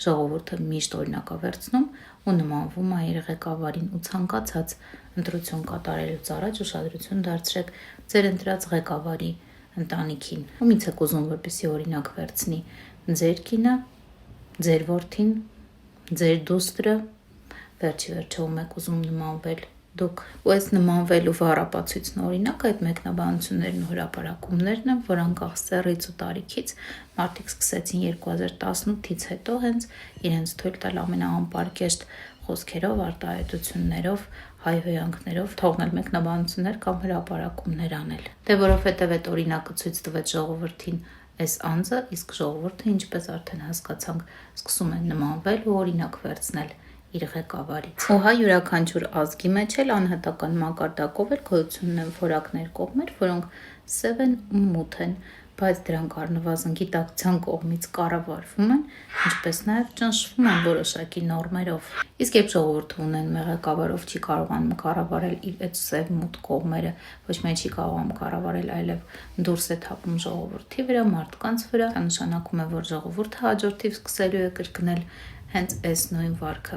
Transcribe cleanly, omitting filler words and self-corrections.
ժողովուրդը միշտ օրինակավերցնում ու նմանվում է իր ղեկավարին ու ցանկացած ընտրություն կատարելուց առաջ ուշադրություն դարձրեք ձեր ընտրած ղեկավարի ընտանիքին։ Ումից եք ուզում, որպեսզի օրինակ վերցնի ձեր կինը, ձեր որդին, ձեր դուստրը, վերջի վերջը ում եք ուզում նմանվել դուք։ Ու այս նմանվելու վառապացույցն օրինակ այդ մեկնաբանություններն ու հրապարակումներն են, որ անկախ սեռից ու տարիքից մարդիկ սկսեցին 2018-ից հետո հենց իրենց թույլ տալ ամենաանպարկեշտ խոսքերով, արտահայտություններով, հայհոյանքներով թողնել մեկնաբանություններ կամ հրապարակումներ անել։ Դե որովհետև այդ օրինակը ցույց տվեց ժողովրդին այս անձը, իսկ ժողովուրդը, ինչպես արդեն հասկացանք, սկսում են նմանվել ու օրինակ վերցնել իր ղեկավարից։ Ու հայ յուրաքանչյուր ազգի մեջ էլ անհատական մակարդակով էլ գոյություն ունեն որակներ, կողմեր, որոնք սև են ու մութ են, բայց դրանք առնվազն գիտակցության կողմից կառավարվում են, ինչպես նաև ճնշվում են որոշակի նորմերով։ Իսկ երբ ժողովուրդը ունենում է ղեկավարով չի կարողանում կառավարել իր այդ սև-մութ կողմերը, ոչ միայն չի կարողանում կառավարել, այլև դուրս է թափում ժողովրդի վրա, մարդկանց վրա, դա նշանակում է, որ ժողովուրդը հաջորդիվ սկսելու է կրկնել հենց այս նույն վարքը։